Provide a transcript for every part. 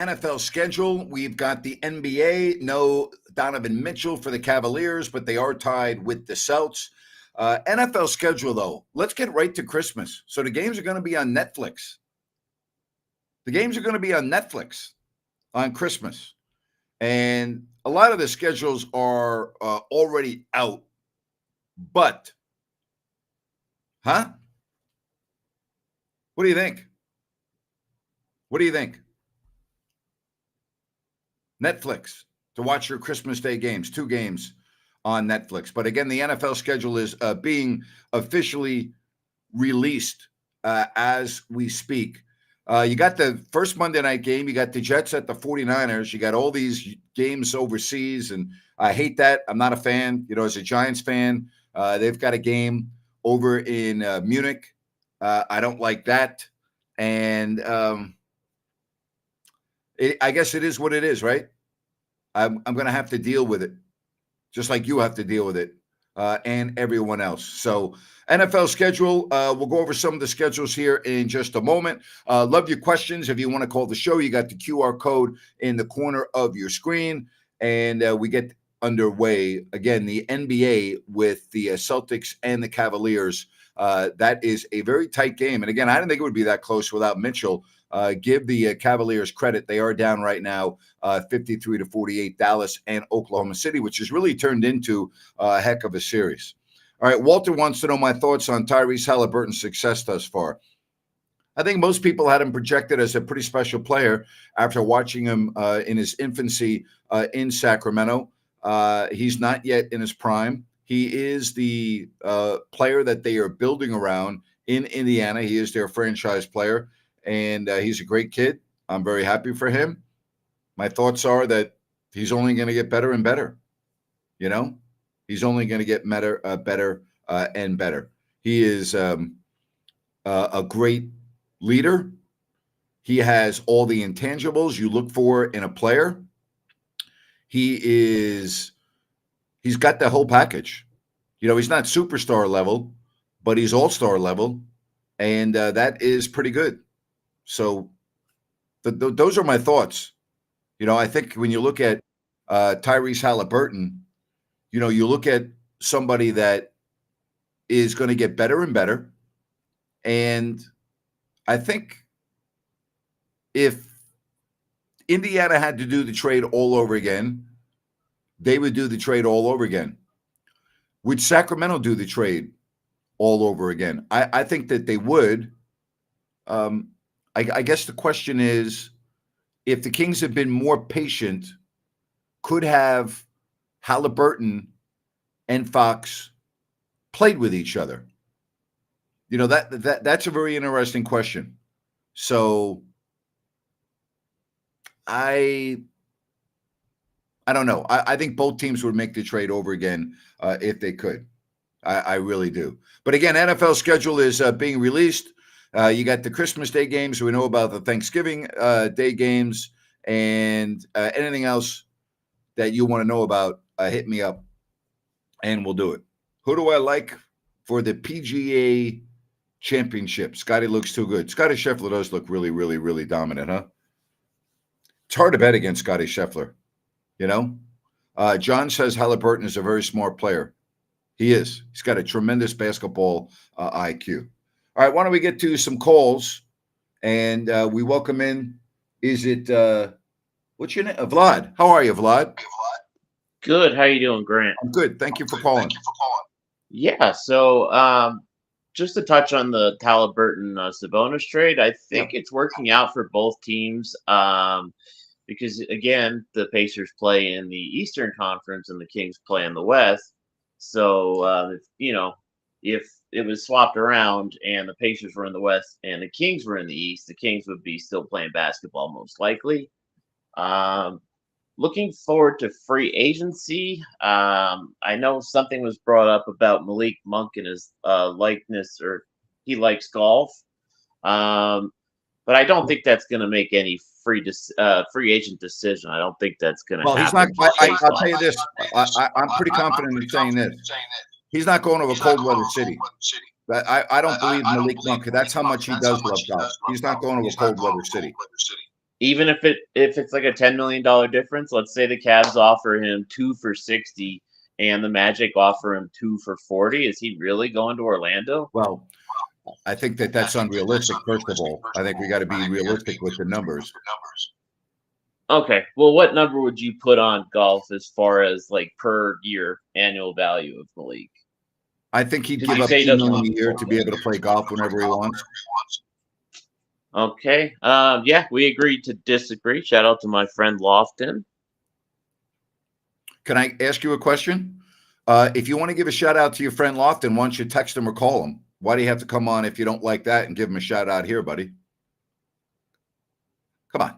NFL schedule, we've got the NBA. No Donovan Mitchell for the Cavaliers, but they are tied with the Celtics. NFL schedule, though, let's get right to Christmas. So the games are going to be on Netflix. The games are going to be on Netflix on Christmas. And a lot of the schedules are already out. But, what do you think? What do you think? Netflix to watch your Christmas Day games, 2 games on Netflix. But again, the NFL schedule is being officially released as we speak. You got the first Monday night game. You got the Jets at the 49ers. You got all these games overseas, and I hate that. I'm not a fan. As a Giants fan, they've got a game over in Munich. I don't like that. And I guess it is what it is, right? I'm going to have to deal with it, just like you have to deal with it, and everyone else. So NFL schedule, we'll go over some of the schedules here in just a moment. Love your questions. If you want to call the show, you got the QR code in the corner of your screen, and we get underway. Again, the NBA with the Celtics and the Cavaliers. That is a very tight game. And again, I didn't think it would be that close without Mitchell. Give the Cavaliers credit. They are down right now 53-48, Dallas and Oklahoma City, which has really turned into a heck of a series. All right, Walter wants to know my thoughts on Tyrese Halliburton's success thus far. I think most people had him projected as a pretty special player after watching him in his infancy in Sacramento. He's not yet in his prime. He is the player that they are building around in Indiana. He is their franchise player. And he's a great kid. I'm very happy for him. My thoughts are that he's only going to get better and better. He's only going to get better and better. He is a great leader. He has all the intangibles you look for in a player. He's got the whole package. He's not superstar level, but he's all-star level. And that is pretty good. So those are my thoughts. I think when you look at Tyrese Halliburton, you look at somebody that is going to get better and better. And I think if Indiana had to do the trade all over again, they would do the trade all over again. Would Sacramento do the trade all over again? I think that they would. I guess the question is, if the Kings had been more patient, could have Halliburton and Fox played with each other? That's a very interesting question. So I don't know. I think both teams would make the trade over again if they could. I really do. But again, NFL schedule is being released. You got the Christmas Day games. We know about the Thanksgiving Day games, and anything else that you want to know about, hit me up, and we'll do it. Who do I like for the PGA Championship? Scotty looks too good. Scotty Scheffler does look really, really, really dominant, huh? It's hard to bet against Scotty Scheffler, John says Halliburton is a very smart player. He is. He's got a tremendous basketball IQ. All right, why don't we get to some calls, and we welcome in, is it, what's your name? Vlad. How are you, Vlad? Good. How you doing, Grant? I'm good. Thank you for calling. Yeah, so just to touch on the Halliburton Sabonis trade, I think it's working out for both teams because, again, the Pacers play in the Eastern Conference and the Kings play in the West. So, if it was swapped around and the Pacers were in the West and the Kings were in the East, the Kings would be still playing basketball most likely. Looking forward to free agency. I know something was brought up about Malik Monk and his likeness, or he likes golf. But I don't think that's going to make any free agent decision. I don't think that's going to happen. He's not. I'll tell you this. I'm pretty confident in saying this. He's not going to a cold weather city. I don't believe Malik Monk. That's how much he does love golf. He's not going to a cold weather city. even if it's like a $10 million difference, let's say the Cavs offer him 2 for 60 and the Magic offer him 2 for 40, is he really going to Orlando? Well, I think that that's unrealistic. First of all, I think we got to be realistic with the numbers. Okay. Well, what number would you put on Golf as far as like per year annual value of Malik? I think he'd Did give you up say he $2 doesn't million want a year to be able to play golf whenever he wants. Okay. Yeah, we agreed to disagree. Shout out to my friend Lofton. Can I ask you a question? If you want to give a shout out to your friend Lofton, why don't you text him or call him? Why do you have to come on if you don't like that and give him a shout out here, buddy? Come on.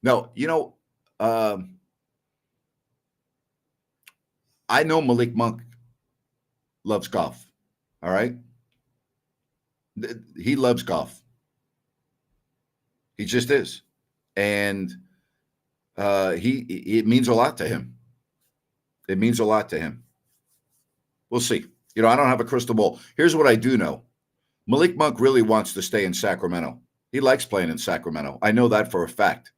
No, I know Malik Monk loves golf. All right. He loves golf. He just is. And it means a lot to him. It means a lot to him. We'll see. I don't have a crystal ball. Here's what I do know. Malik Monk really wants to stay in Sacramento. He likes playing in Sacramento. I know that for a fact.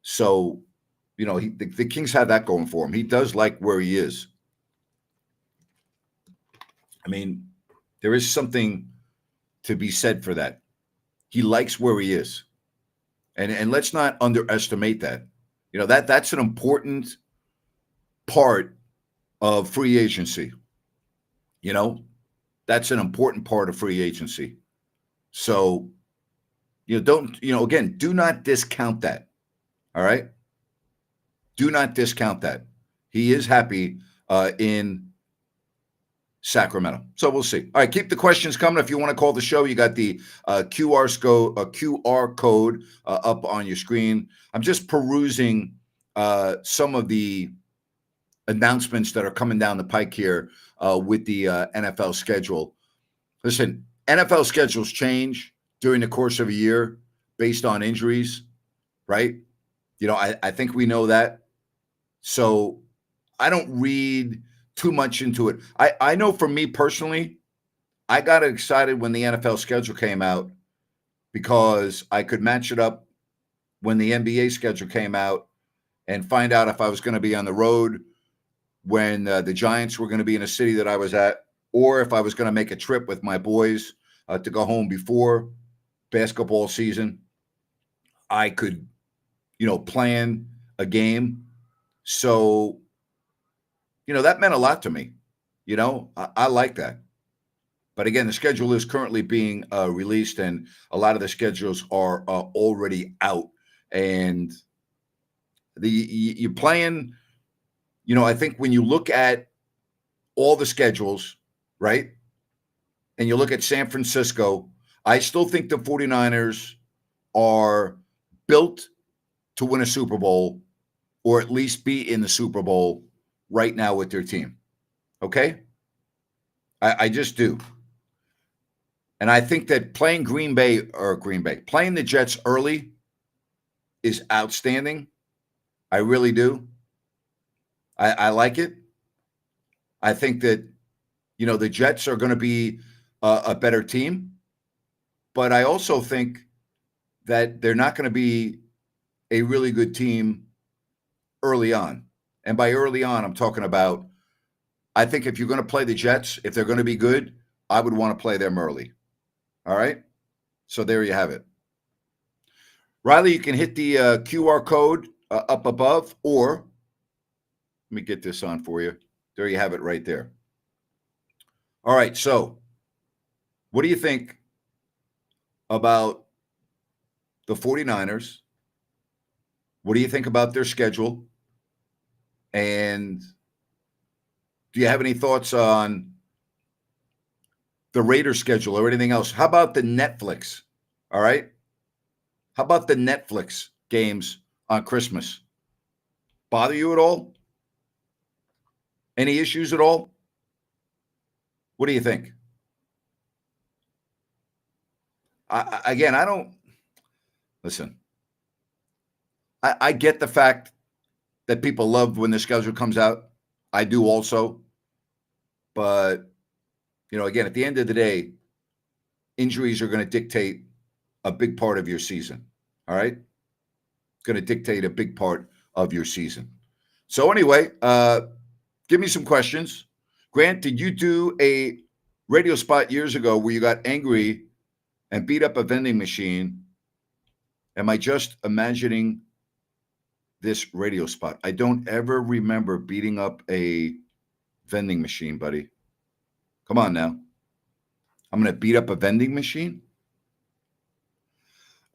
So, the Kings have that going for him. He does like where he is. I mean, there is something to be said for that. He likes where he is. And let's not underestimate that. That's an important part of free agency. That's an important part of free agency. So, again, do not discount that. All right? Do not discount that. He is happy in Sacramento. So we'll see. All right, keep the questions coming. If you want to call the show, you got the QR code up on your screen. I'm just perusing some of the announcements that are coming down the pike here with the NFL schedule. Listen, NFL schedules change during the course of a year based on injuries, right? I think we know that. So I don't read too much into it. I know for me personally, I got excited when the NFL schedule came out because I could match it up when the NBA schedule came out and find out if I was going to be on the road when the Giants were going to be in a city that I was at, or if I was going to make a trip with my boys to go home before basketball season. I could, plan a game. So, that meant a lot to me. I like that. But again, the schedule is currently being released, and a lot of the schedules are already out. And you're playing, I think when you look at all the schedules, right, and you look at San Francisco, I still think the 49ers are built to win a Super Bowl or at least be in the Super Bowl right now with their team. Okay? I just do. And I think that playing playing the Jets early is outstanding. I really do. I like it. I think that, the Jets are going to be a better team. But I also think that they're not going to be a really good team early on. And by early on, I'm talking about, I think if you're going to play the Jets, if they're going to be good, I would want to play them early. All right? So there you have it. Riley, you can hit the QR code up above, or let me get this on for you. There you have it right there. All right, so what do you think about the 49ers? What do you think about their schedule? And do you have any thoughts on the Raiders schedule or anything else? How about the Netflix? All right. How about the Netflix games on Christmas? Bother you at all? Any issues at all? What do you think? I don't listen. I get the fact that people love when the schedule comes out. I do also. But, again, at the end of the day, injuries are going to dictate a big part of your season. All right. It's going to dictate a big part of your season. So anyway, give me some questions. Grant, did you do a radio spot years ago where you got angry and beat up a vending machine? Am I just imagining this radio spot? I don't ever remember beating up a vending machine, buddy. Come on now. I'm going to beat up a vending machine?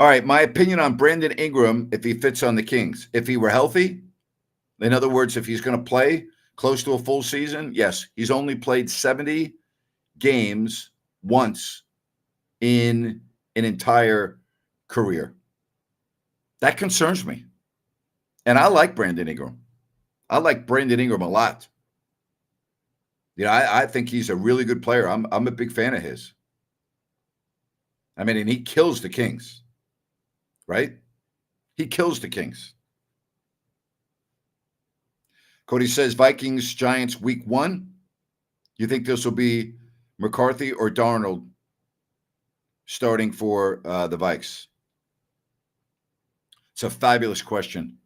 All right, my opinion on Brandon Ingram if he fits on the Kings. If he were healthy, in other words, if he's going to play close to a full season, yes. He's only played 70 games once in an entire career. That concerns me. And I like Brandon Ingram. I like Brandon Ingram a lot. You know, I think he's a really good player. I'm a big fan of his. I mean, and he kills the Kings, right? He kills the Kings. Cody says Vikings, Giants week 1. You think this will be McCarthy or Darnold starting for the Vikes? It's a fabulous question.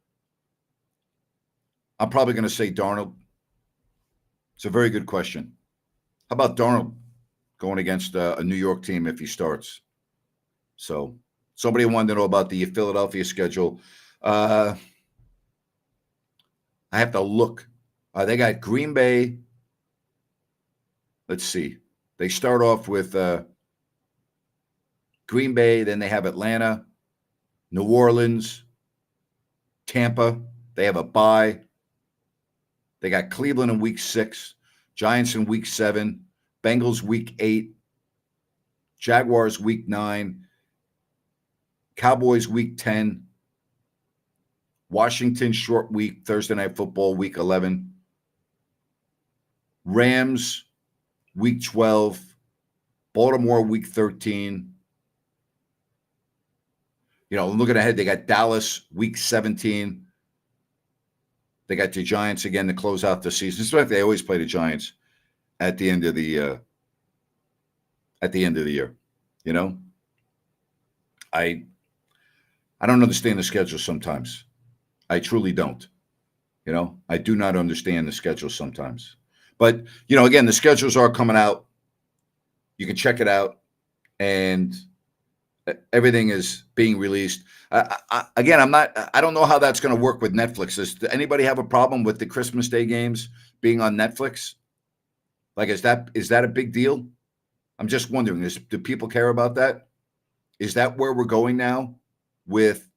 I'm probably going to say Darnold. It's a very good question. How about Darnold going against a New York team if he starts? So somebody wanted to know about the Philadelphia schedule. I have to look. They got Green Bay. Let's see. They start off with Green Bay. Then they have Atlanta, New Orleans, Tampa. They have a bye. They got Cleveland in week 6, Giants in week 7, Bengals week 8, Jaguars week 9, Cowboys week 10, Washington short week, Thursday Night Football week 11, Rams week 12, Baltimore week 13. You know, looking ahead, they got Dallas week 17. They got the Giants again to close out the season. It's like they always play the Giants at the end of the year. You know, I don't understand the schedule sometimes. I truly don't. You know, I do not understand the schedule sometimes. But you know, again, the schedules are coming out. You can check it out, and everything is being released. Again, I don't know how that's going to work with Netflix. Does anybody have a problem with the Christmas Day games being on Netflix? Like, is that a big deal? I'm just wondering, do people care about that? Is that where we're going now with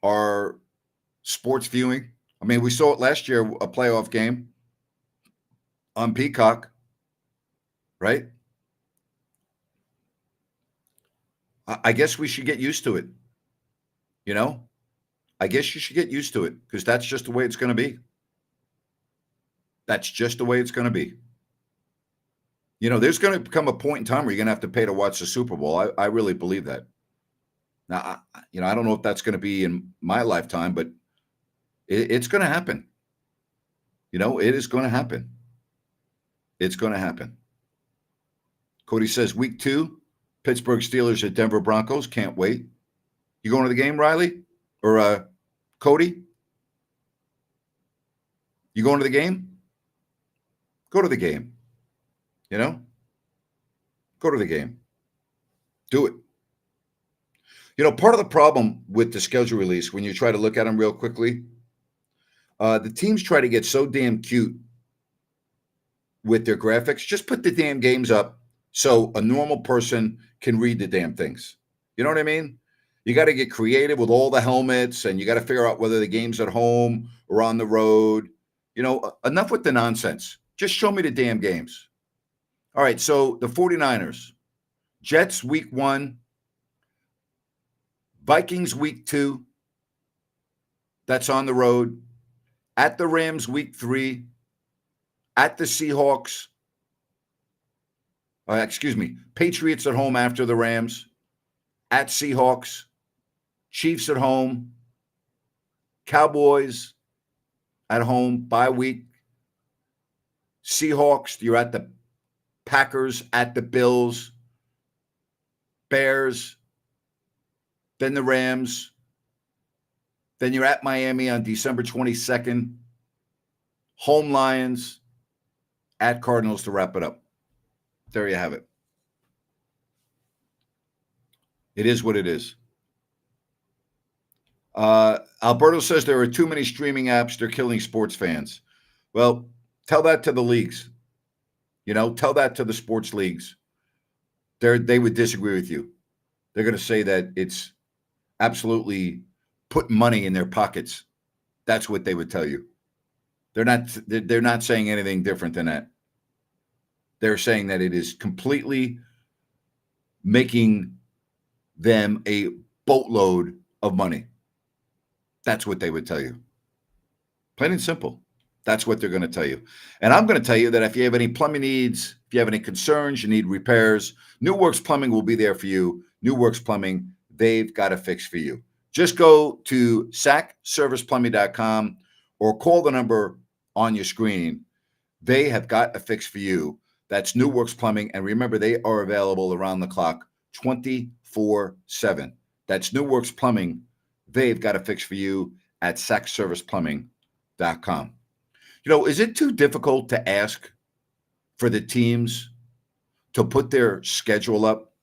our sports viewing? I mean, we saw it last year, a playoff game on Peacock, right? I guess we should get used to it. You know, I guess you should get used to it because that's just the way it's going to be. That's just the way it's going to be. You know, there's going to come a point in time where you're going to have to pay to watch the Super Bowl. I really believe that. Now, I don't know if that's going to be in my lifetime, but it's going to happen. You know, it is going to happen. It's going to happen. Cody says week 2, Pittsburgh Steelers at Denver Broncos. Can't wait. You going to the game, Riley? Or Cody? You going to the game? Go to the game. You know? Go to the game. Do it. You know, part of the problem with the schedule release, when you try to look at them real quickly, the teams try to get so damn cute with their graphics. Just put the damn games up so a normal person can read the damn things. You know what I mean? You got to get creative with all the helmets, and you got to figure out whether the game's at home or on the road. You know, enough with the nonsense. Just show me the damn games. All right, so the 49ers, Jets week 1, Vikings week 2. That's on the road. At the Rams week 3. At the Seahawks. Patriots at home after the Rams. At Seahawks. Chiefs at home. Cowboys at home, bye week. Seahawks, you're at the Packers, at the Bills. Bears, then the Rams, then you're at Miami on December 22nd, home Lions, at Cardinals to wrap it up. There you have it. It is what it is. Alberto says there are too many streaming apps. They're killing sports fans. Well, tell that to the leagues. Tell that to the sports leagues. They would disagree with you. They're going to say that it's absolutely putting money in their pockets. That's what they would tell you. They're not saying anything different than that. They're saying that it is completely making them a boatload of money. That's what they would tell you. Plain and simple. That's what they're going to tell you. And I'm going to tell you that if you have any plumbing needs, if you have any concerns, you need repairs, New Works Plumbing will be there for you. New Works Plumbing, they've got a fix for you. Just go to sacserviceplumbing.com or call the number on your screen. They have got a fix for you. That's New Works Plumbing. And remember, they are available around the clock 24/7. That's New Works Plumbing. They've got a fix for you at sacserviceplumbing.com. Is it too difficult to ask for the teams to put their schedule up?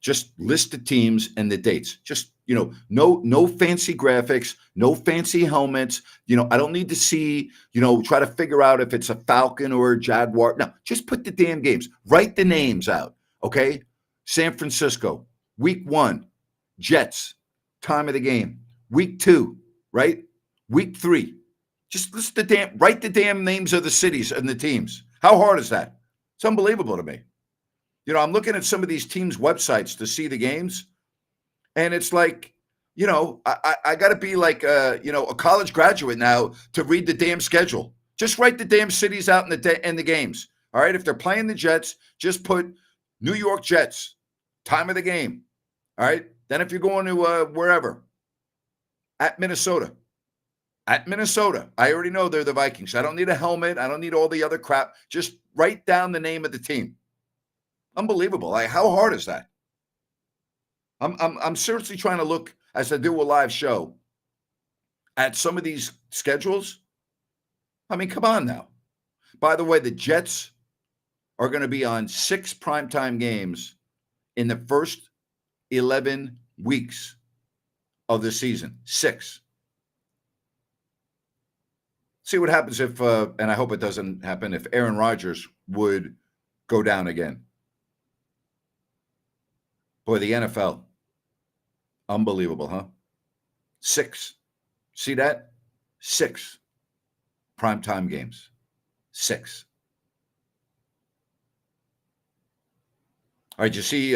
Just list the teams and the dates. Just, no fancy graphics, no fancy helmets. I don't need to see, try to figure out if it's a Falcon or a Jaguar. No, just put the damn games. Write the names out, okay? San Francisco, week 1, Jets, time of the game. Week 2, right? Week 3. Just write the damn names of the cities and the teams. How hard is that? It's unbelievable to me. I'm looking at some of these teams' websites to see the games, and it's like, I got to be like, a college graduate now to read the damn schedule. Just write the damn cities out in the games. All right, if they're playing the Jets, just put New York Jets, time of the game. All right, then if you're going to wherever, at Minnesota. I already know they're the Vikings. I don't need a helmet. I don't need all the other crap. Just write down the name of the team. Unbelievable. How hard is that? I'm seriously trying to look, as I do a live show, at some of these schedules. I mean, come on now. By the way, the Jets are going to be on 6 primetime games in the first 11 weeks of the season. 6. See what happens if, and I hope it doesn't happen, if Aaron Rodgers would go down again. Boy, the NFL. Unbelievable, huh? 6. See that? 6 primetime games. 6. All right, you see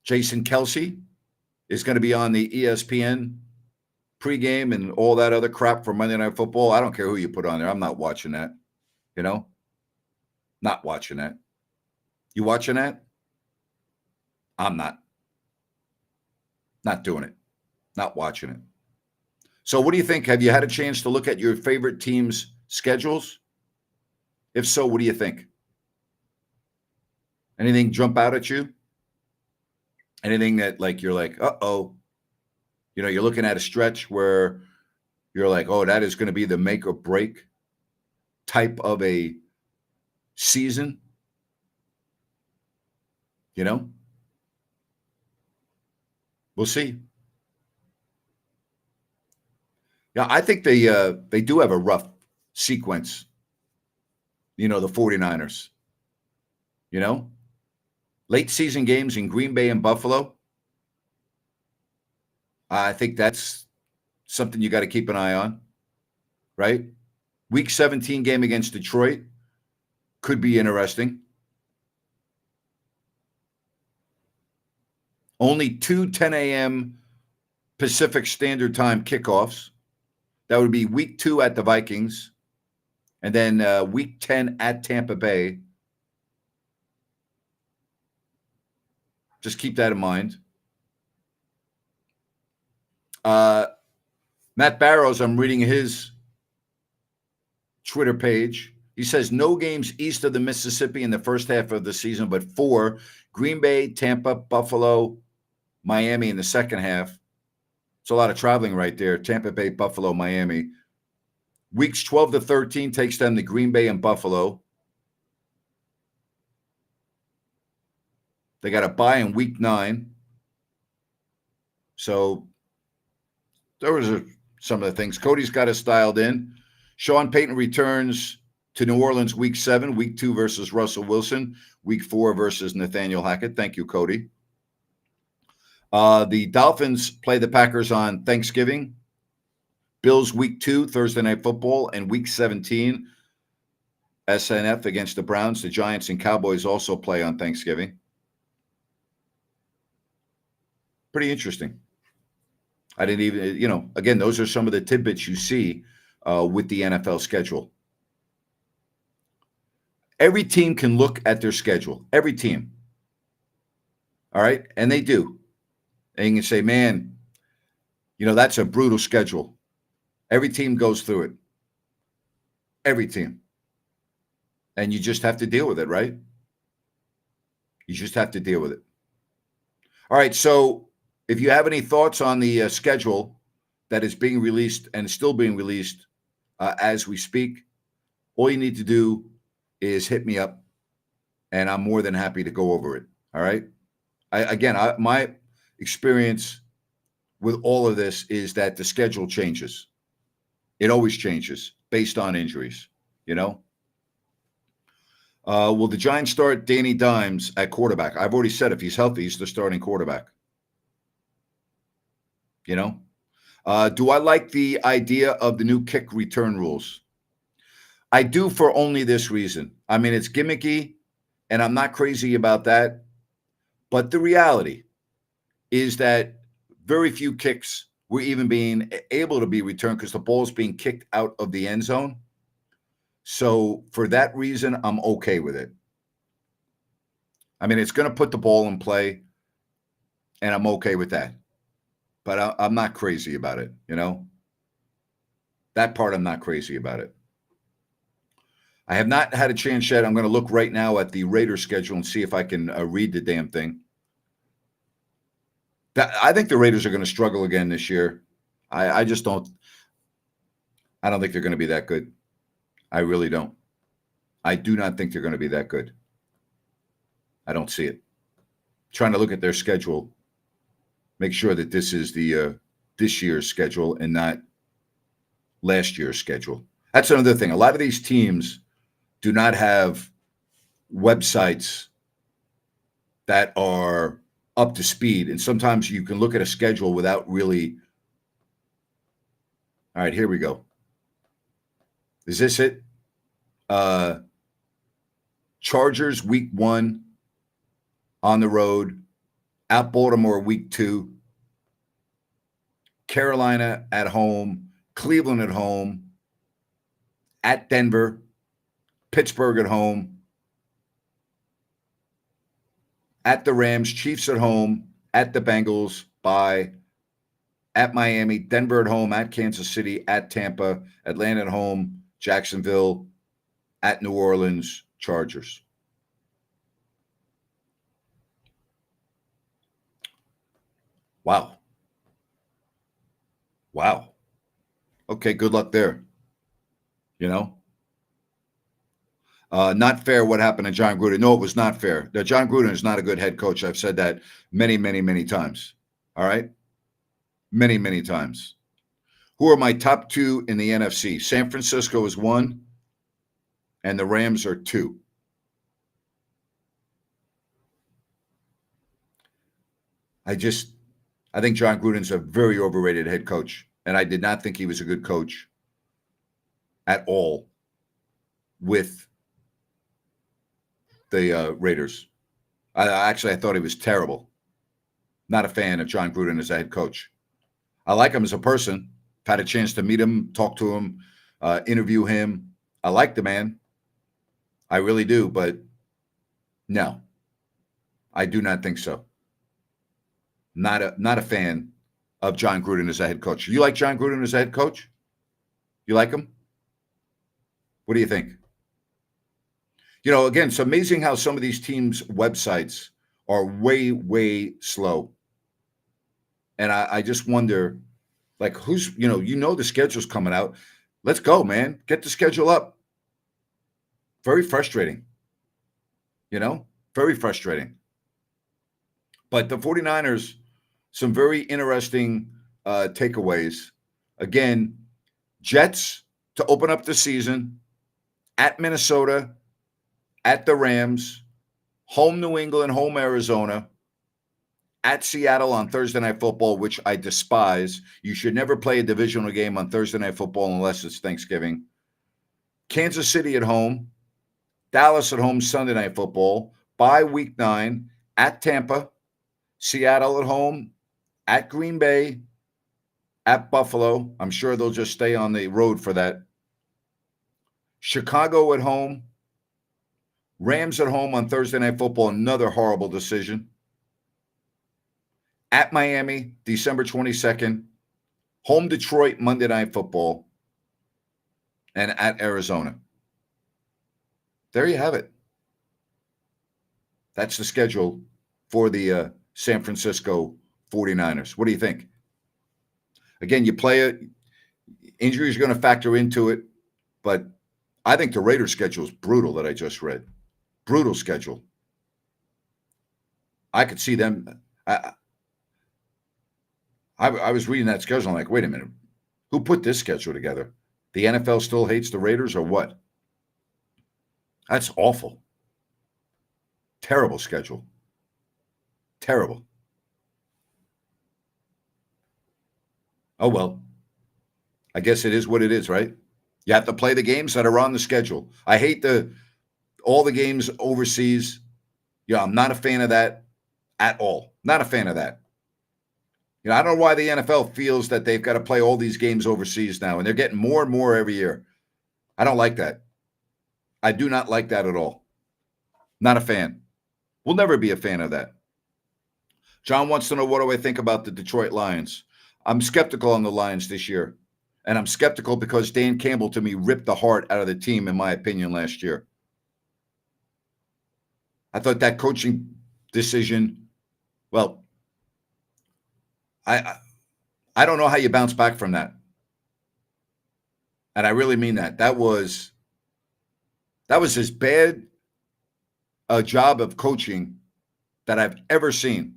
Jason Kelce is going to be on the ESPN pregame and all that other crap for Monday Night Football. I don't care who you put on there. I'm not watching that. Not watching that. You watching that? I'm not. Not doing it. Not watching it. So what do you think? Have you had a chance to look at your favorite team's schedules? If so, what do you think? Anything jump out at you? Anything that you're like, uh-oh. You're looking at a stretch where you're like, oh, that is going to be the make or break type of a season. We'll see. Yeah, I think they do have a rough sequence. The 49ers. Late season games in Green Bay and Buffalo. I think that's something you got to keep an eye on, right? Week 17 game against Detroit could be interesting. Only 2 10 a.m. Pacific Standard Time kickoffs. That would be week 2 at the Vikings, and then week 10 at Tampa Bay. Just keep that in mind. Matt Barrows, I'm reading his Twitter page. He says no games east of the Mississippi in the first half of the season, but 4: Green Bay, Tampa, Buffalo, Miami in the second half. It's a lot of traveling right there. Tampa Bay, Buffalo, Miami. Weeks 12 to 13 takes them to Green Bay and Buffalo. They got a bye in week 9. So those are some of the things. Cody's got us dialed in. Sean Payton returns to New Orleans week 7, week 2 versus Russell Wilson, week 4 versus Nathaniel Hackett. Thank you, Cody. The Dolphins play the Packers on Thanksgiving. Bills week 2, Thursday Night Football, and week 17, SNF against the Browns. The Giants and Cowboys also play on Thanksgiving. Pretty interesting. I didn't even, again, those are some of the tidbits you see with the NFL schedule. Every team can look at their schedule. Every team. All right? And they do. And you can say, man, that's a brutal schedule. Every team goes through it. Every team. And you just have to deal with it, right? You just have to deal with it. All right, so if you have any thoughts on the schedule that is being released and still being released as we speak, all you need to do is hit me up, and I'm more than happy to go over it. All right? My experience with all of this is that the schedule changes. It always changes based on injuries, Will the Giants start Danny Dimes at quarterback? I've already said if he's healthy, he's the starting quarterback. Do I like the idea of the new kick return rules? I do, for only this reason. I mean, it's gimmicky, and I'm not crazy about that. But the reality is that very few kicks were even being able to be returned because the ball's being kicked out of the end zone. So for that reason, I'm okay with it. I mean, it's going to put the ball in play, and I'm okay with that. But I'm not crazy about it, That part, I'm not crazy about it. I have not had a chance yet. I'm going to look right now at the Raiders schedule and see if I can read the damn thing. I think the Raiders are going to struggle again this year. I just don't. I don't think they're going to be that good. I really don't. I do not think they're going to be that good. I don't see it. Trying to look at their schedule, make sure that this is the this year's schedule and not last year's schedule. That's another thing. A lot of these teams do not have websites that are up to speed. And sometimes you can look at a schedule without really. All right, here we go. Is this it? Chargers week 1 on the road, at Baltimore week 2, Carolina at home, Cleveland at home, at Denver, Pittsburgh at home, at the Rams, Chiefs at home, at the Bengals, bye, at Miami, Denver at home, at Kansas City, at Tampa, Atlanta at home, Jacksonville, at New Orleans, Chargers. Wow. Okay, good luck there. Not fair what happened to John Gruden. No, it was not fair. John Gruden is not a good head coach. I've said that many, many, many times. All right? Many, many times. Who are my top 2 in the NFC? San Francisco is 1, and the Rams are 2. I think John Gruden's a very overrated head coach, and I did not think he was a good coach at all with the Raiders. I thought he was terrible. Not a fan of John Gruden as a head coach. I like him as a person. Had a chance to meet him, talk to him, interview him. I like the man. I really do, but no, I do not think so. Not a fan of John Gruden as a head coach. You like John Gruden as a head coach? You like him? What do you think? Again, it's amazing how some of these teams' websites are way, way slow. And I just wonder, like, who's, the schedule's coming out. Let's go, man. Get the schedule up. Very frustrating. Very frustrating. But the 49ers, some very interesting takeaways. Again, Jets to open up the season, at Minnesota, at the Rams, home New England, home Arizona, at Seattle on Thursday Night Football, which I despise. You should never play a divisional game on Thursday Night Football unless it's Thanksgiving. Kansas City at home, Dallas at home Sunday Night Football, bye week 9, at Tampa, Seattle at home, at Green Bay, at Buffalo. I'm sure they'll just stay on the road for that. Chicago at home, Rams at home on Thursday Night Football, another horrible decision. At Miami, December 22nd, home Detroit, Monday Night Football, and at Arizona. There you have it. That's the schedule for the San Francisco 49ers. What do you think? Again, you play it. Injuries are going to factor into it, but I think the Raiders schedule is brutal that I just read. Brutal schedule. I could see them. I was reading that schedule. I'm like, wait a minute. Who put this schedule together? The NFL still hates the Raiders or what? That's awful. Terrible schedule. Terrible. Oh, well. I guess it is what it is, right? You have to play the games that are on the schedule. I hate all the games overseas. I'm not a fan of that at all. Not a fan of that. I don't know why the NFL feels that they've got to play all these games overseas now, and they're getting more and more every year. I don't like that. I do not like that at all. Not a fan. We'll never be a fan of that. John wants to know, what do I think about the Detroit Lions? I'm skeptical on the Lions this year, and I'm skeptical because Dan Campbell, to me, ripped the heart out of the team, in my opinion, last year. I thought that coaching decision, well, I don't know how you bounce back from that. And I really mean that. That was as bad a job of coaching that I've ever seen.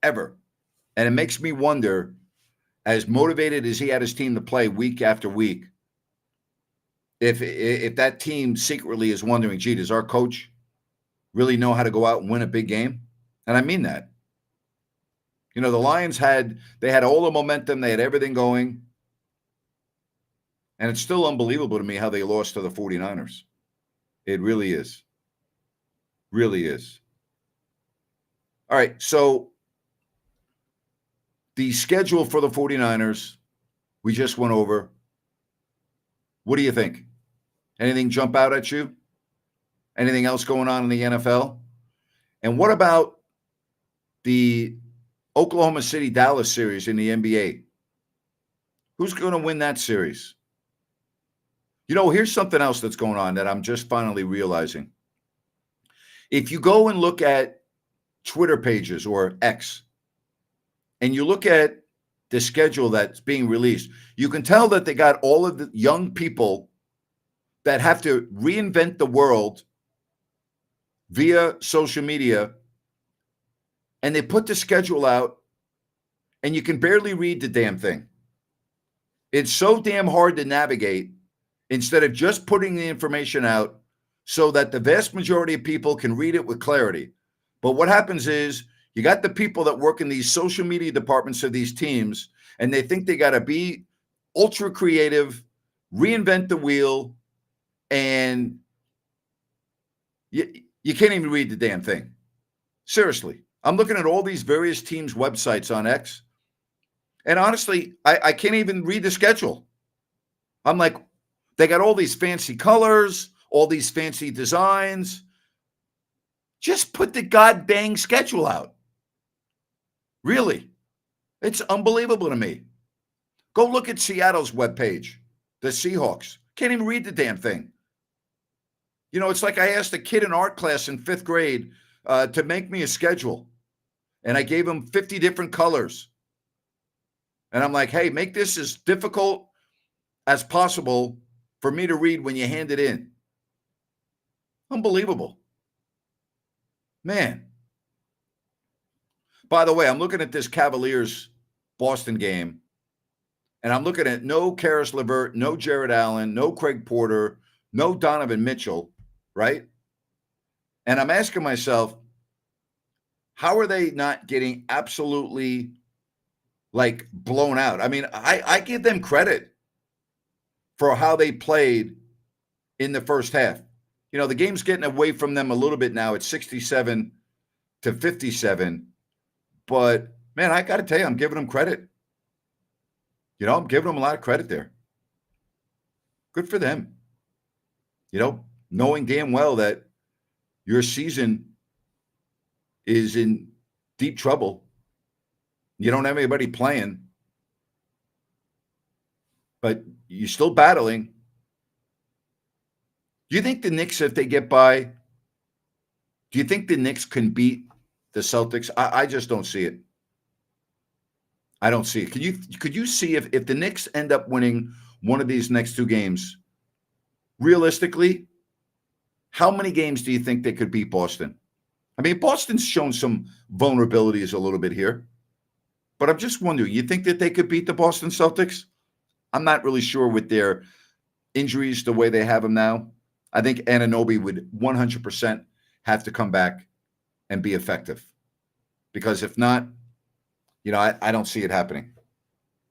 Ever. And it makes me wonder, as motivated as he had his team to play week after week, if that team secretly is wondering, gee, does our coach really know how to go out and win a big game? And I mean that. The Lions had all the momentum. They had everything going. And it's still unbelievable to me how they lost to the 49ers. It really is. Really is. All right, so the schedule for the 49ers, we just went over. What do you think? Anything jump out at you? Anything else going on in the NFL? And what about the Oklahoma City Dallas series in the NBA? Who's going to win that series? Here's something else that's going on that I'm just finally realizing. If you go and look at Twitter pages or X, and you look at the schedule that's being released, you can tell that they got all of the young people that have to reinvent the world via social media, and they put the schedule out, and you can barely read the damn thing. It's so damn hard to navigate instead of just putting the information out so that the vast majority of people can read it with clarity. But what happens is you got the people that work in these social media departments of these teams, and they think they got to be ultra creative, reinvent the wheel, and you can't even read the damn thing. Seriously. I'm looking at all these various teams' websites on X, and honestly, I can't even read the schedule. I'm like, they got all these fancy colors, all these fancy designs. Just put the god dang schedule out. Really. It's unbelievable to me. Go look at Seattle's webpage, the Seahawks. Can't even read the damn thing. It's like I asked a kid in art class in 5th grade to make me a schedule. And I gave him 50 different colors. And I'm like, hey, make this as difficult as possible for me to read when you hand it in. Unbelievable. Man. By the way, I'm looking at this Cavaliers Boston game, and I'm looking at no Karis LeVert, no Jared Allen, no Craig Porter, no Donovan Mitchell, right? And I'm asking myself, how are they not getting absolutely like blown out? I mean, I give them credit for how they played in the first half. You know, the game's getting away from them a little bit now. It's 67 to 57. But man, I got to tell you, I'm giving them credit. You know, I'm giving them a lot of credit there. Good for them. You know, knowing damn well that your season is in deep trouble. You don't have anybody playing, but you're still battling. Do you think the Knicks, if they get by, do you think the Knicks can beat the Celtics? I just don't see it. I don't see it. Could you see if the Knicks end up winning one of these next two games, realistically, how many games do you think they could beat Boston? I mean, Boston's shown some vulnerabilities a little bit here, but I'm just wondering, you think that they could beat the Boston Celtics? I'm not really sure with their injuries the way they have them now. I think Anunoby would 100% have to come back and be effective, because if not, you know, I don't see it happening.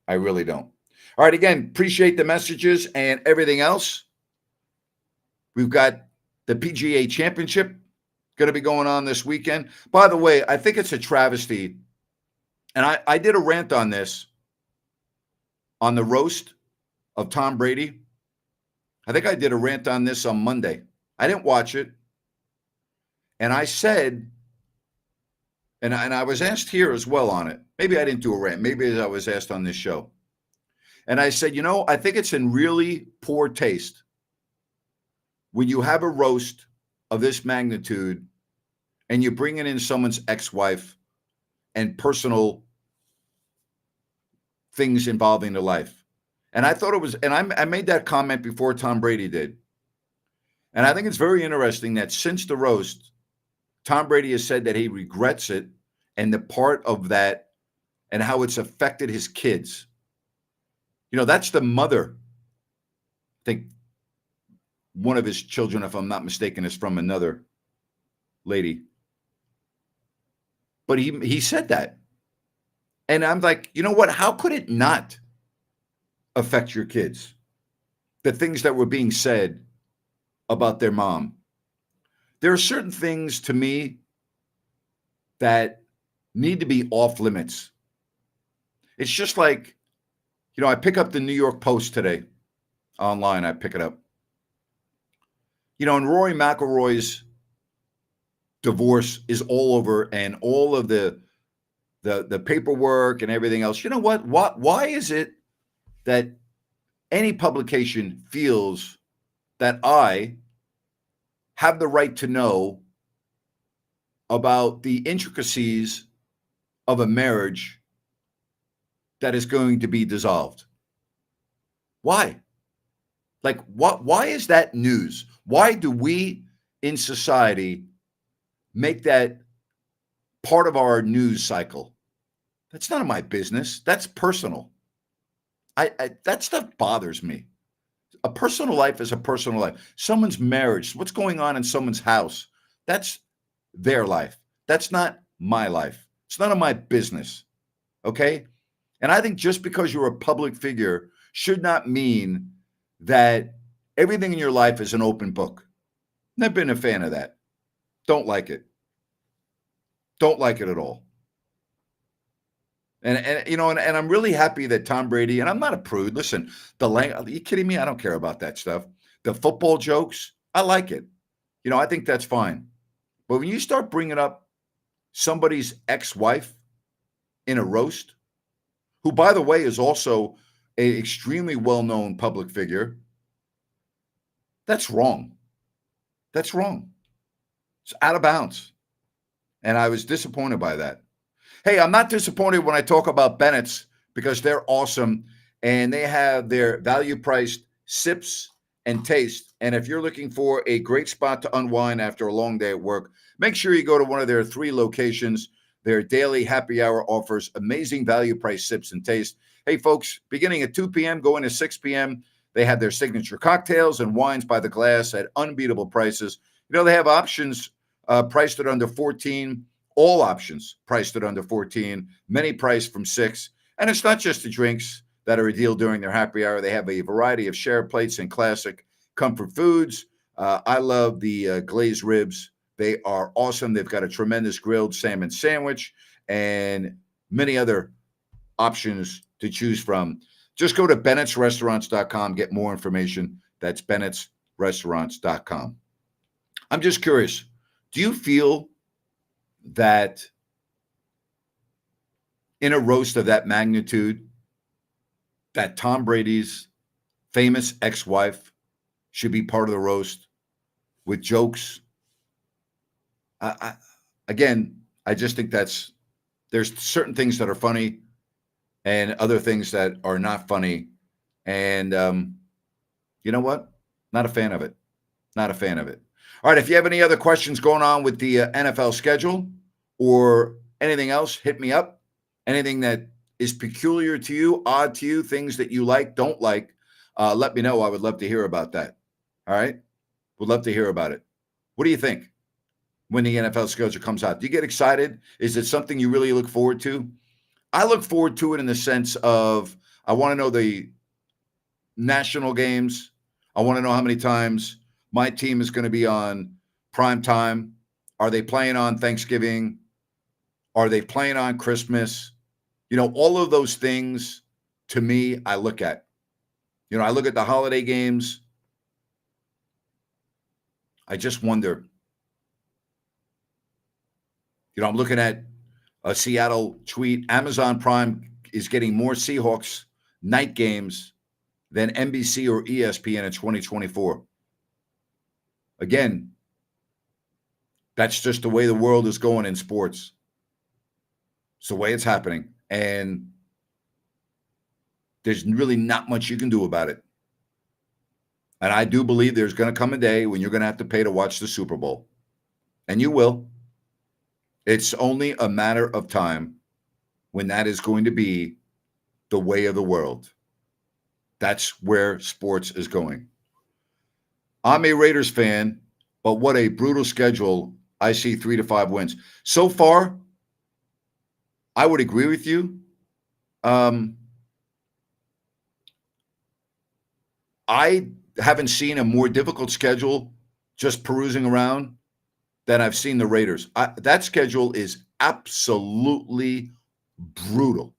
I really don't. All right, again, appreciate the messages and everything else. We've got the PGA Championship going to be going on this weekend. By the way, I think it's a travesty, and I did a rant on this on the roast of Tom Brady. I think I did a rant on this on Monday. I didn't watch it. And I said, and I was asked here as well on it. Maybe I didn't do a rant. Maybe I was asked on this show. And I said, you know, I think it's in really poor taste when you have a roast of this magnitude and you're bringing in someone's ex-wife and personal things involving their life. And I thought it was, and I made that comment before Tom Brady did. And I think it's very interesting that since the roast, Tom Brady has said that he regrets it, and the part of that and how it's affected his kids. You know, that's the mother. I think one of his children, if I'm not mistaken, is from another lady. But he said that. And I'm like, you know what? How could it not affect your kids? The things that were being said about their mom. There are certain things to me that need to be off limits. It's just like, you know, I pick up the New York Post today online. I pick it up. You know, and Rory McIlroy's divorce is all over, and all of the paperwork and everything else. You know what? Why is it that any publication feels that I have the right to know about the intricacies of a marriage that is going to be dissolved? Why? Like, why is that news? Why do we in society make that part of our news cycle? That's none of my business. That's personal. That stuff bothers me. A personal life is a personal life. Someone's marriage, what's going on in someone's house, that's their life. That's not my life. It's none of my business. Okay? And I think just because you're a public figure should not mean that everything in your life is an open book. Never been a fan of that. Don't like it. Don't like it at all. And you know, and I'm really happy that Tom Brady, and I'm not a prude. Listen, are you kidding me? I don't care about that stuff. The football jokes, I like it. You know, I think that's fine. But when you start bringing up somebody's ex-wife in a roast, who, by the way, is also an extremely well-known public figure, that's wrong. That's wrong. It's out of bounds. And I was disappointed by that. Hey, I'm not disappointed when I talk about Bennett's because they're awesome, and they have their value-priced sips and taste. And if you're looking for a great spot to unwind after a long day at work, make sure you go to one of their 3 locations. Their daily happy hour offers amazing value-priced sips and taste. Hey, folks, beginning at 2 p.m., going to 6 p.m., they have their signature cocktails and wines by the glass at unbeatable prices. You know, they have options priced at under 14, all options priced at under 14, many priced from 6. And it's not just the drinks that are a deal during their happy hour. They have a variety of share plates and classic comfort foods. I love the glazed ribs. They are awesome. They've got a tremendous grilled salmon sandwich and many other options to choose from. Just go to Bennett'sRestaurants.com, get more information. That's Bennett'sRestaurants.com. I'm just curious, do you feel that in a roast of that magnitude, that Tom Brady's famous ex-wife should be part of the roast with jokes? Again, I just think there's certain things that are funny and other things that are not funny. And you know what? Not a fan of it. Not a fan of it. All right, if you have any other questions going on with the NFL schedule or anything else, hit me up. Anything that is peculiar to you, odd to you, things that you like, don't like, let me know. I would love to hear about that. All right? Would love to hear about it. What do you think when the NFL schedule comes out? Do you get excited? Is it something you really look forward to? I look forward to it in the sense of I want to know the national games. I want to know how many times my team is going to be on prime time. Are they playing on Thanksgiving? Are they playing on Christmas? You know, all of those things to me, I look at. You know, I look at the holiday games. I just wonder. You know, I'm looking at a Seattle tweet. Amazon Prime is getting more Seahawks night games than NBC or ESPN in 2024. Again, that's just the way the world is going in sports. It's the way it's happening. And there's really not much you can do about it. And I do believe there's going to come a day when you're going to have to pay to watch the Super Bowl. And you will. It's only a matter of time when that is going to be the way of the world. That's where sports is going. I'm a Raiders fan, but what a brutal schedule. I see 3 to 5 wins. So far, I would agree with you. I haven't seen a more difficult schedule just perusing around than I've seen the Raiders. That schedule is absolutely brutal.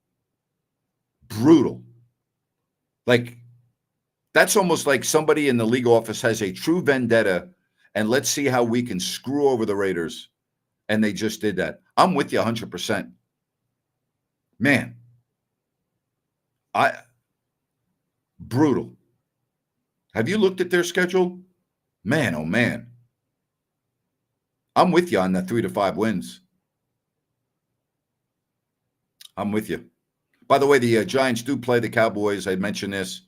Brutal. Like, that's almost like somebody in the league office has a true vendetta, and let's see how we can screw over the Raiders. And they just did that. I'm with you 100%. Man, brutal. Have you looked at their schedule? Man, oh man. I'm with you on the 3 to 5 wins. I'm with you. By the way, the Giants do play the Cowboys. I mentioned this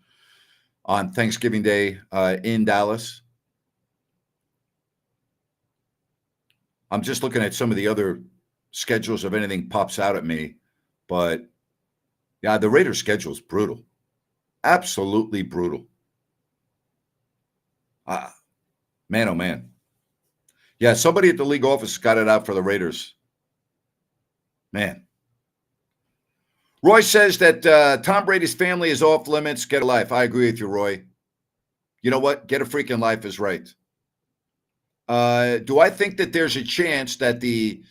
on Thanksgiving Day in Dallas. I'm just looking at some of the other schedules if anything pops out at me. But, yeah, the Raiders' schedule is brutal. Absolutely brutal. Man, oh, man. Yeah, somebody at the league office got it out for the Raiders. Man. Roy says that Tom Brady's family is off limits. Get a life. I agree with you, Roy. You know what? Get a freaking life is right. Do I think that there's a chance that the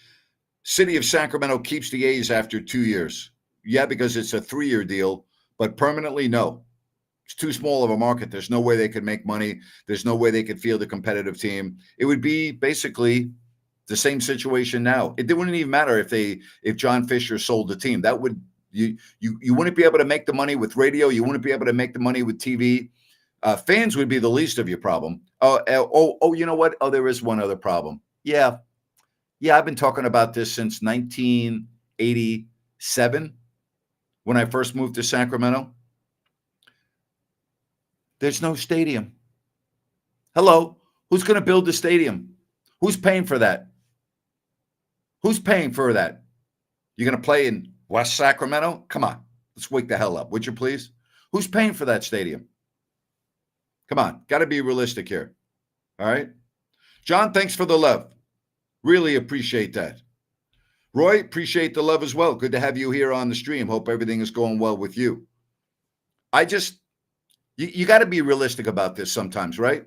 city of Sacramento keeps the A's after 2 years? Yeah, because it's a 3-year deal, but permanently, no. It's too small of a market. There's no way they could make money. There's no way they could field a competitive team. It would be basically the same situation now. It wouldn't even matter if John Fisher sold the team. That would you wouldn't be able to make the money with radio. You wouldn't be able to make the money with TV. Fans would be the least of your problem. You know what? Oh, there is one other problem. Yeah, I've been talking about this since 1987. when I first moved to Sacramento? There's no stadium. Hello, who's going to build the stadium? Who's paying for that? Who's paying for that? You're going to play in West Sacramento? Come on, let's wake the hell up, would you please? Who's paying for that stadium? Come on, got to be realistic here. All right. John, thanks for the love. Really appreciate that. Roy, appreciate the love as well. Good to have you here on the stream. Hope everything is going well with you. You got to be realistic about this sometimes, right?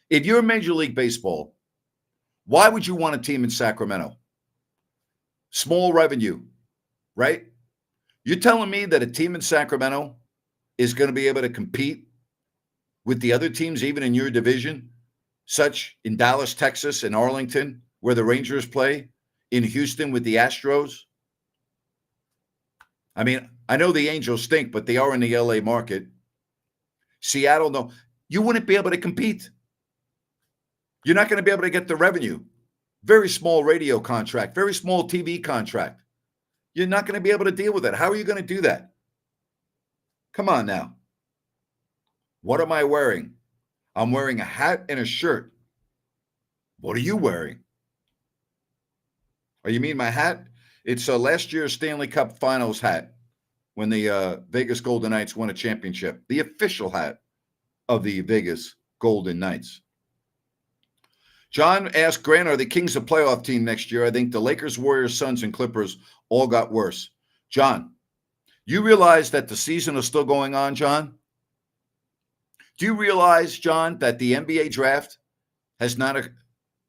If you're Major League Baseball, why would you want a team in Sacramento? Small revenue, right? You're telling me that a team in Sacramento is going to be able to compete with the other teams, even in your division, such in Dallas, Texas, and Arlington, where the Rangers play, in Houston with the Astros? I mean, I know the Angels stink, but they are in the LA market. Seattle, no. You wouldn't be able to compete. You're not going to be able to get the revenue. Very small radio contract, very small TV contract. You're not going to be able to deal with it. How are you going to do that? Come on now. What am I wearing? I'm wearing a hat and a shirt. What are you wearing? Oh, you mean my hat? It's last year's Stanley Cup Finals hat when the Vegas Golden Knights won a championship. The official hat of the Vegas Golden Knights. John asked Grant, are the Kings a playoff team next year? I think the Lakers, Warriors, Suns, and Clippers all got worse. John, you realize that the season is still going on, John? Do you realize, John, that the NBA draft has not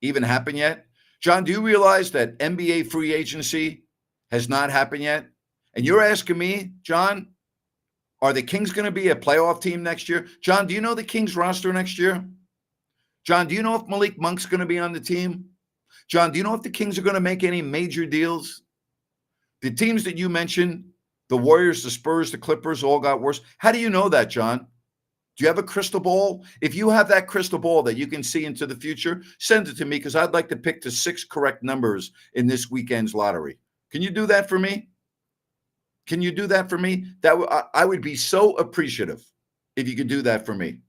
even happened yet? John, do you realize that NBA free agency has not happened yet? And you're asking me, John, are the Kings going to be a playoff team next year? John, do you know the Kings roster next year? John, do you know if Malik Monk's going to be on the team? John, do you know if the Kings are going to make any major deals? The teams that you mentioned, the Warriors, the Spurs, the Clippers, all got worse. How do you know that, John? Do you have a crystal ball? If you have that crystal ball that you can see into the future, send it to me because I'd like to pick the 6 correct numbers in this weekend's lottery. Can you do that for me? Can you do that for me? I would be so appreciative if you could do that for me.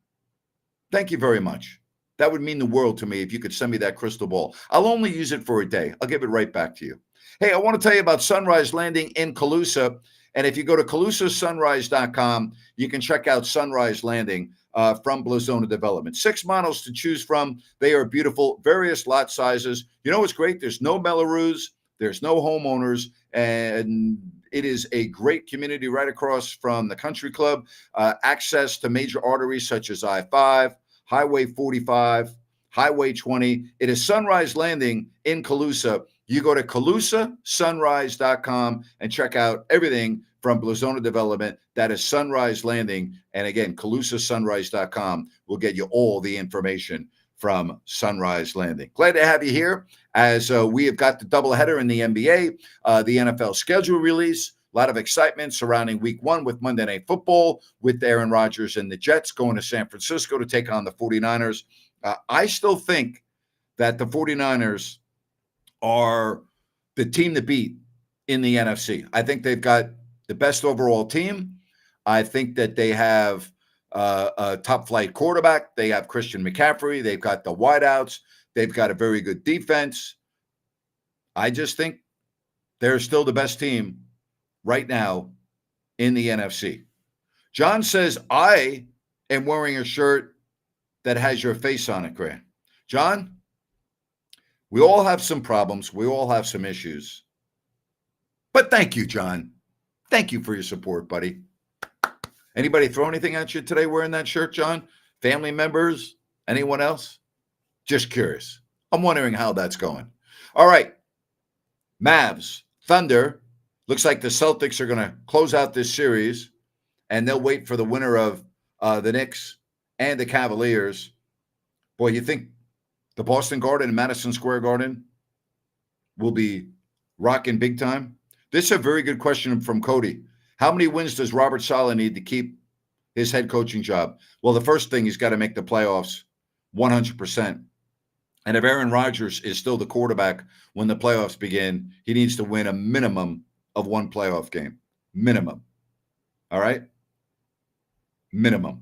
Thank you very much. That would mean the world to me if you could send me that crystal ball. I'll only use it for a day. I'll give it right back to you. Hey, I want to tell you about Sunrise Landing in Colusa. And if you go to ColusaSunrise.com, you can check out Sunrise Landing from Blazona Development. 6 models to choose from. They are beautiful, various lot sizes. You know what's great? There's no Mellorews. There's no homeowners. And it is a great community right across from the country club. Access to major arteries such as I-5, Highway 45, Highway 20. It is Sunrise Landing in Colusa. You go to ColusaSunrise.com and check out everything from Blazona Development. That is Sunrise Landing. And again, ColusaSunrise.com will get you all the information from Sunrise Landing. Glad to have you here as we have got the doubleheader in the NBA, the NFL schedule release. A lot of excitement surrounding week 1 with Monday Night Football, with Aaron Rodgers and the Jets going to San Francisco to take on the 49ers. I still think that the 49ers are the team to beat in the NFC. I think they've got the best overall team. I think that they have a top-flight quarterback. They have Christian McCaffrey. They've got the wideouts. They've got a very good defense. I just think they're still the best team right now in the NFC. John says, I am wearing a shirt that has your face on it, Grant. John, we all have some problems. We all have some issues. But thank you, John. Thank you for your support, buddy. Anybody throw anything at you today wearing that shirt, John? Family members? Anyone else? Just curious. I'm wondering how that's going. All right. Mavs, Thunder. Looks like the Celtics are going to close out this series, and they'll wait for the winner of the Knicks and the Cavaliers. Boy, you think the Boston Garden and Madison Square Garden will be rocking big time? This is a very good question from Cody. How many wins does Robert Saleh need to keep his head coaching job? Well, the first thing, he's got to make the playoffs 100%. And if Aaron Rodgers is still the quarterback when the playoffs begin, he needs to win a minimum of 1 playoff game. Minimum. All right? Minimum.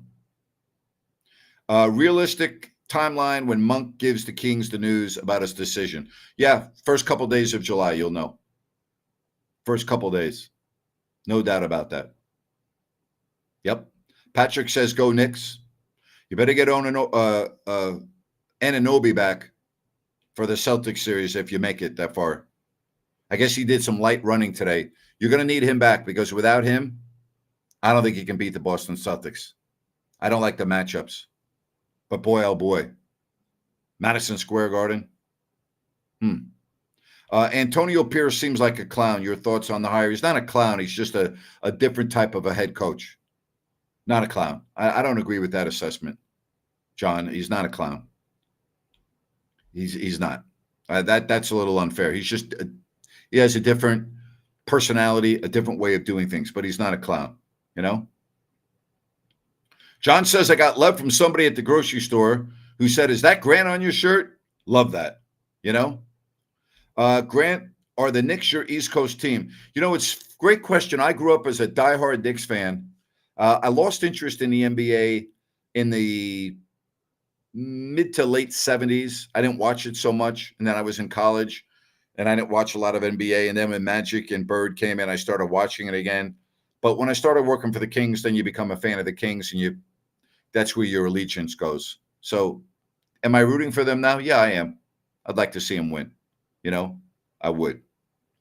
Realistic timeline when Monk gives the Kings the news about his decision. Yeah, first couple days of July, you'll know. First couple days. No doubt about that. Yep. Patrick says, go Knicks. You better get Anunoby back for the Celtics series if you make it that far. I guess he did some light running today. You're going to need him back because without him, I don't think he can beat the Boston Celtics. I don't like the matchups. But boy, oh boy. Madison Square Garden. Antonio Pierce seems like a clown. Your thoughts on the hire? He's not a clown. He's just a different type of a head coach. Not a clown. I don't agree with that assessment, John. He's not a clown. He's not. That's a little unfair. He's just he has a different personality, a different way of doing things, but he's not a clown, you know? John says, I got love from somebody at the grocery store who said, is that Grant on your shirt? Love that, you know? Grant, are the Knicks your East Coast team? You know, it's a great question. I grew up as a diehard Knicks fan. I lost interest in the NBA in the mid to late 70s. I didn't watch it so much. And then I was in college and I didn't watch a lot of NBA. And then when Magic and Bird came in, I started watching it again. But when I started working for the Kings, then you become a fan of the Kings and that's where your allegiance goes. So am I rooting for them now? Yeah, I am. I'd like to see them win. You know, I would.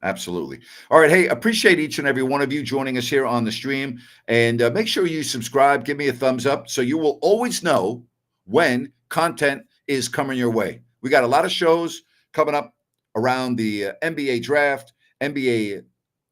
Absolutely. All right. Hey, appreciate each and every one of you joining us here on the stream. And make sure you subscribe. Give me a thumbs up so you will always know when content is coming your way. We got a lot of shows coming up around the NBA draft, NBA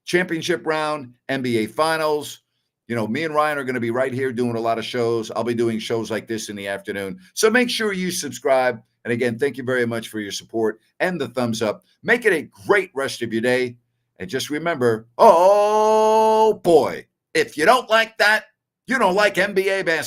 championship round, NBA finals. You know, me and Ryan are going to be right here doing a lot of shows. I'll be doing shows like this in the afternoon. So make sure you subscribe. And again, thank you very much for your support and the thumbs up. Make it a great rest of your day. And just remember, oh boy, if you don't like that, you don't like NBA basketball.